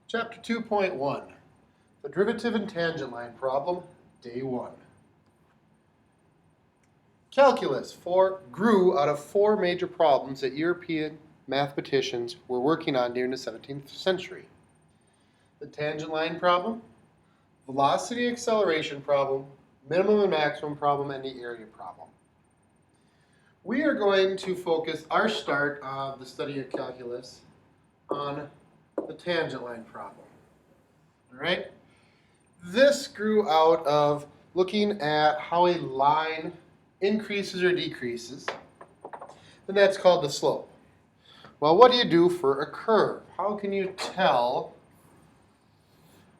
Chapter 2.1, the derivative and tangent line problem, day 1. Calculus grew out of 4 major problems that European mathematicians were working on during the 17th century. The tangent line problem, velocity acceleration problem, minimum and maximum problem, and the area problem. We are going to focus our start of the study of calculus on the tangent line problem. All right? This grew out of looking at how a line increases or decreases, and that's called the slope. Well, what do you do for a curve? How can you tell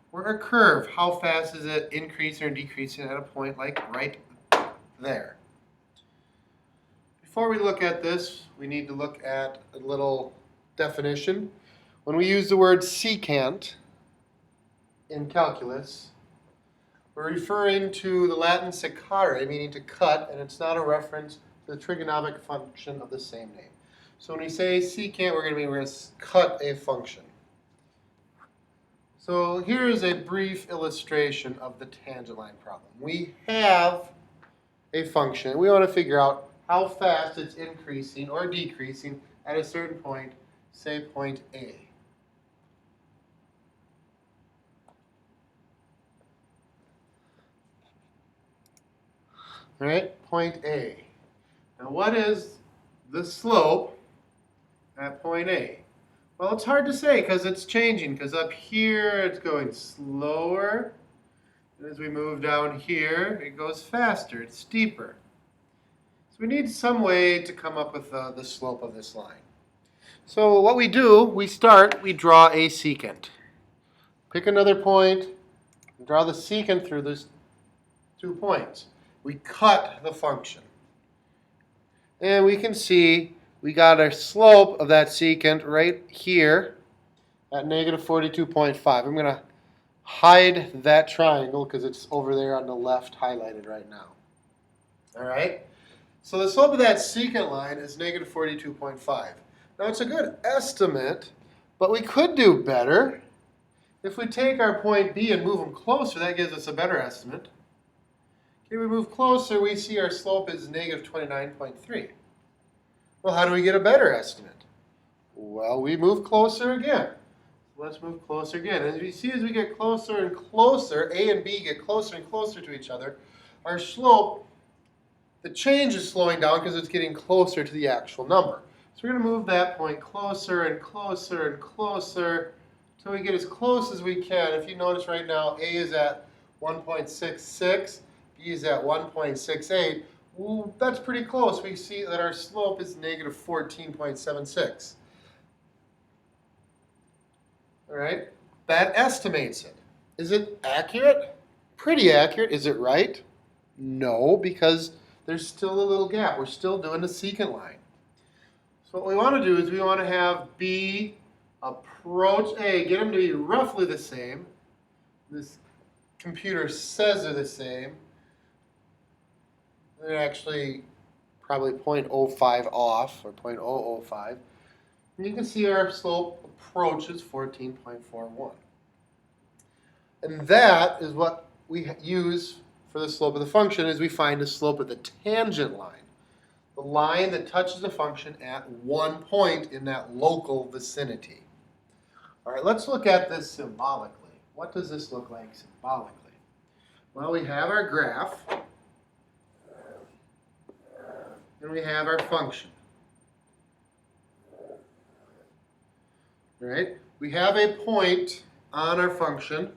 where a curve, how fast is it increasing or decreasing at a point like right there? Before we look at this, we need to look at a little definition. When we use the word secant in calculus, we're referring to the Latin secare, meaning to cut, and it's not a reference to the trigonometric function of the same name. So when we say secant, we're going to cut a function. So here is a brief illustration of the tangent line problem. We have a function. We want to figure out how fast it's increasing or decreasing at a certain point, say point A. All right, point A. Now what is the slope at point A? Well, it's hard to say because it's changing, because up here it's going slower, and as we move down here it goes faster, it's steeper. So we need some way to come up with the slope of this line. So what we do, we draw a secant. Pick another point, and draw the secant through those 2 points. We cut the function. And we can see we got our slope of that secant right here at negative 42.5. I'm going to hide that triangle because it's over there on the left highlighted right now. All right? So the slope of that secant line is negative 42.5. Now it's a good estimate, but we could do better. If we take our point B and move them closer, that gives us a better estimate. Okay, we move closer, we see our slope is negative 29.3. Well, how do we get a better estimate? Well, we move closer again. Let's move closer again. As we see, as we get closer and closer, A and B get closer and closer to each other, our slope, the change is slowing down because it's getting closer to the actual number. So we're going to move that point closer and closer and closer until we get as close as we can. If you notice right now, A is at 1.66. B is at 1.68. Well, that's pretty close. We see that our slope is negative 14.76. All right? That estimates it. Is it accurate? Pretty accurate. Is it right? No, because there's still a little gap. We're still doing the secant line. So what we want to do is we want to have B approach A, get them to be roughly the same. This computer says they're the same. They're actually probably 0.05 off, or 0.005. And you can see our slope approaches 14.41. And that is what we use for the slope of the function, is we find the slope of the tangent line. The line that touches the function at one point in that local vicinity. All right, let's look at this symbolically. What does this look like symbolically? Well, we have our graph. And we have our function. All right? We have a point on our function.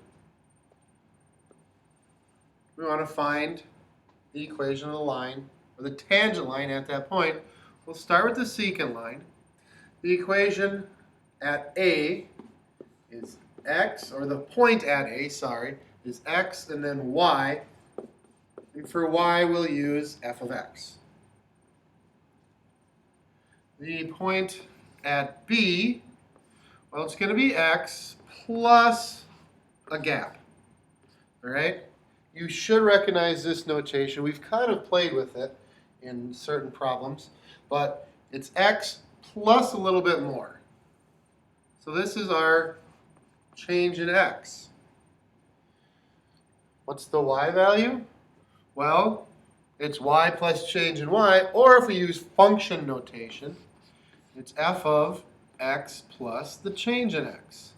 We want to find the equation of the line, or the tangent line at that point. We'll start with the secant line. The equation at A is x, or the point at A, sorry, is x and then y. And for y, we'll use f of x. The point at B, well, it's going to be x plus a gap. All right? You should recognize this notation. We've kind of played with it in certain problems, but it's x plus a little bit more. So this is our change in x. What's the y value? Well, it's y plus change in y, or if we use function notation, it's f of x plus the change in x.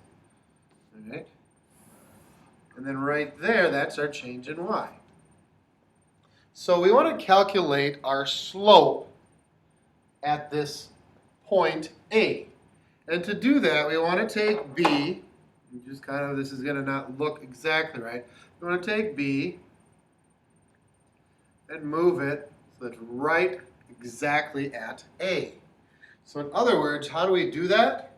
All right? And then right there, that's our change in y. So we want to calculate our slope at this point A. And to do that, we want to take B, just kind of, this is going to not look exactly right. We want to take B and move it so it's right exactly at A. So in other words, how do we do that?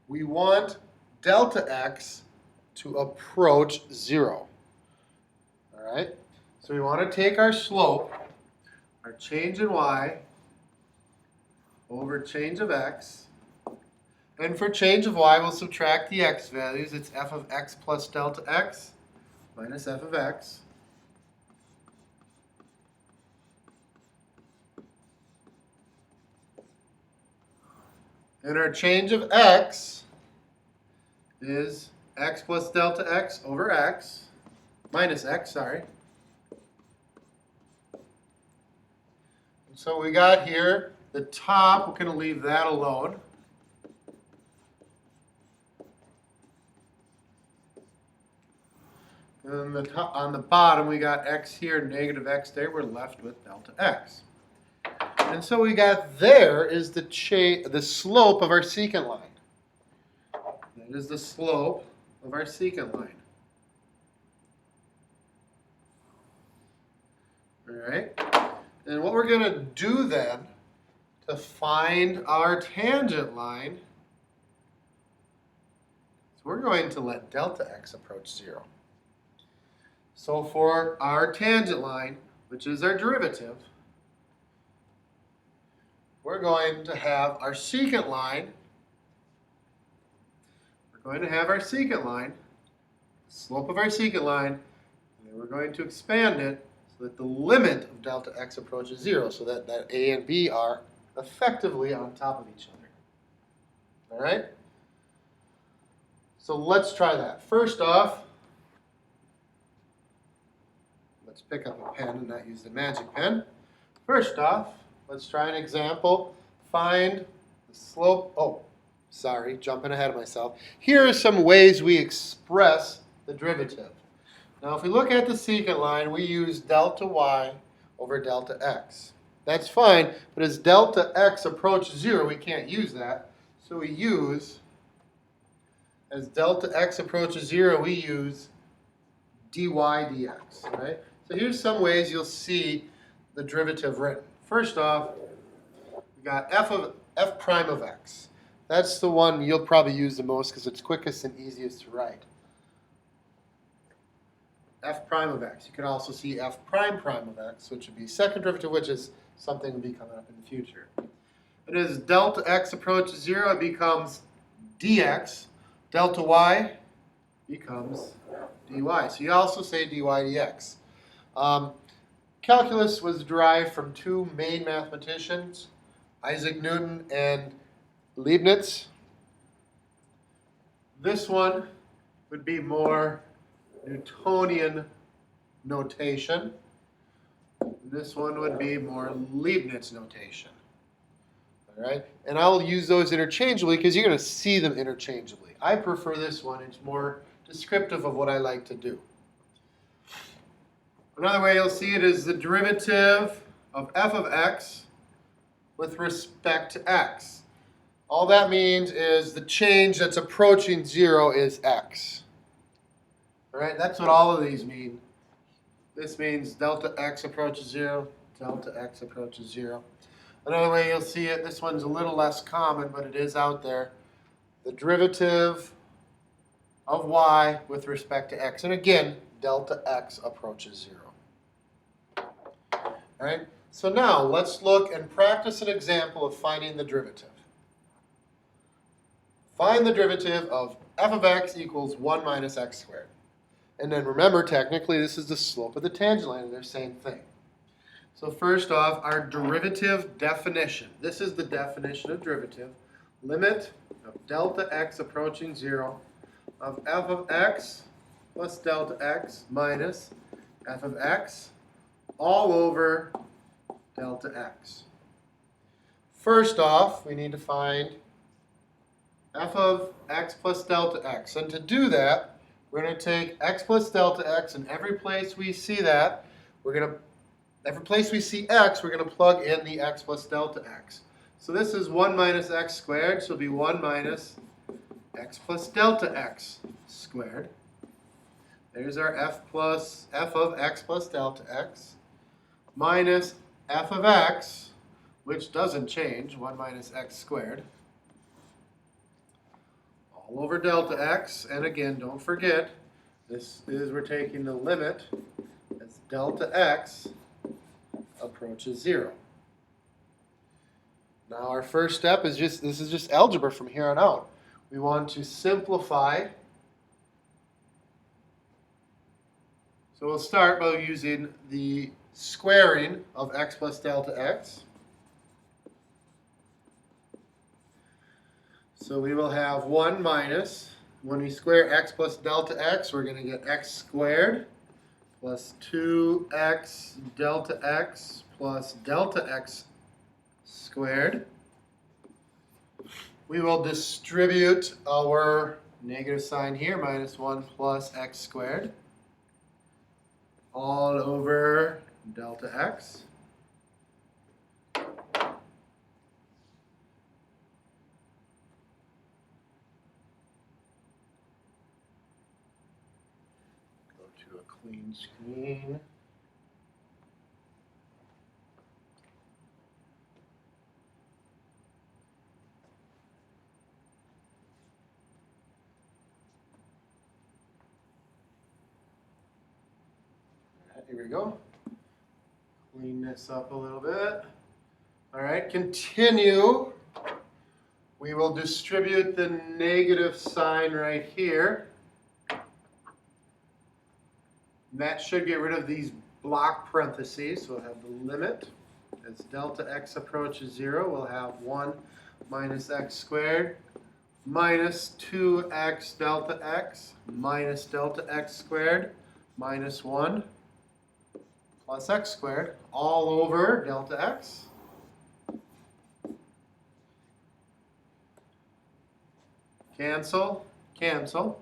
We want delta x to approach 0. All right? So we want to take our slope, our change in y, over change of x. And for change of y, we'll subtract the x values. It's f of x plus delta x minus f of x. And our change of x is x plus delta x over x, minus x, sorry. So we got here the top, we're going to leave that alone. And the top, on the bottom, we got x here, negative x there. We're left with delta x. And so we got there is the slope of our secant line. That is the slope of our secant line. All right. And what we're going to do then to find our tangent line is we're going to let delta x approach 0. So for our tangent line, which is our derivative, we're going to have our secant line. We're going to have our secant line, the slope of our secant line, and then we're going to expand it so that the limit of delta x approaches 0, so that a and b are effectively on top of each other. All right? So let's try that. First off, let's pick up a pen and not use the magic pen. First off, let's try an example. Find the slope. Oh, sorry, jumping ahead of myself. Here are some ways we express the derivative. Now, if we look at the secant line, we use delta y over delta x. That's fine, but as delta x approaches 0, we can't use that. So we use, as delta x approaches 0, we use dy dx, right? So here's some ways you'll see the derivative written. First off, we got f prime of x. That's the one you'll probably use the most because it's quickest and easiest to write. F prime of x. You can also see f prime prime of x, which would be second derivative, which is something will be coming up in the future. And as delta x approaches 0, it becomes dx. Delta y becomes dy. So you also say dy dx. Calculus was derived from two main mathematicians, Isaac Newton and Leibniz. This one would be more Newtonian notation. This one would be more Leibniz notation. All right? And I'll use those interchangeably because you're going to see them interchangeably. I prefer this one. It's more descriptive of what I like to do. Another way you'll see it is the derivative of f of x with respect to x. All that means is the change that's approaching 0 is x. All right, that's what all of these mean. This means delta x approaches 0, delta x approaches 0. Another way you'll see it, this one's a little less common, but it is out there. The derivative of y with respect to x. And again, delta x approaches 0. All right, so now let's look and practice an example of finding the derivative. Find the derivative of f of x equals 1 minus x squared. And then remember, technically, this is the slope of the tangent line, and they're the same thing. So first off, our derivative definition. This is the definition of derivative. limit of delta x approaching 0 of f of x plus delta x minus f of x all over delta x. First off, we need to find f of x plus delta x. And to do that, we're going to take x plus delta x, and every place we see that, every place we see x, we're going to plug in the x plus delta x. So this is 1 minus x squared, so it'll be 1 minus x plus delta x squared. There's our f of x plus delta x minus f of x, which doesn't change, 1 minus x squared, all over delta x. And again, don't forget, we're taking the limit as delta x approaches 0. Now our first step is this is just algebra from here on out. We want to simplify. So we'll start by using the squaring of x plus delta x. So we will have 1 minus, when we square x plus delta x, we're going to get x squared plus 2x delta x plus delta x squared. We will distribute our negative sign here, minus 1 plus x squared, all over delta x. Go to a clean screen. Here we go. Clean this up a little bit. All right, continue. We will distribute the negative sign right here. That should get rid of these block parentheses. So we'll have the limit as delta x approaches 0. We'll have 1 minus x squared minus 2x delta x minus delta x squared minus 1 plus x squared all over delta x. Cancel, cancel.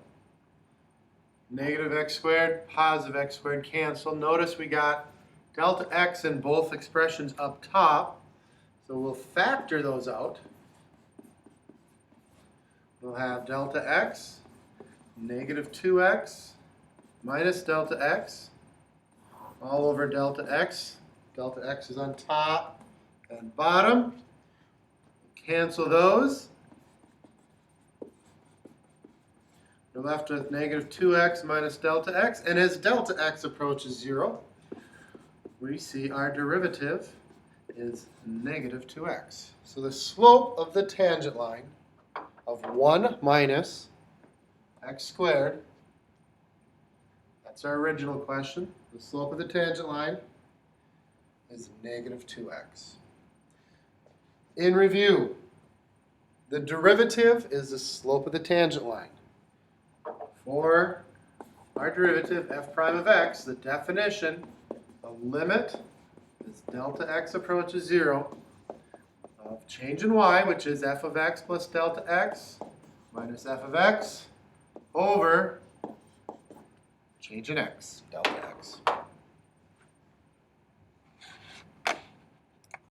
Negative x squared, positive x squared, cancel. Notice we got delta x in both expressions up top, so we'll factor those out. We'll have delta x, negative 2x, minus delta x, all over delta x. Delta x is on top and bottom. Cancel those. We're left with negative 2x minus delta x. And as delta x approaches 0, we see our derivative is negative 2x. So the slope of the tangent line of 1 minus x squared, that's our original question. The slope of the tangent line is negative 2x. In review, the derivative is the slope of the tangent line. For our derivative, f prime of x, the definition, the limit as delta x approaches 0 of change in y, which is f of x plus delta x minus f of x over change in x, delta x.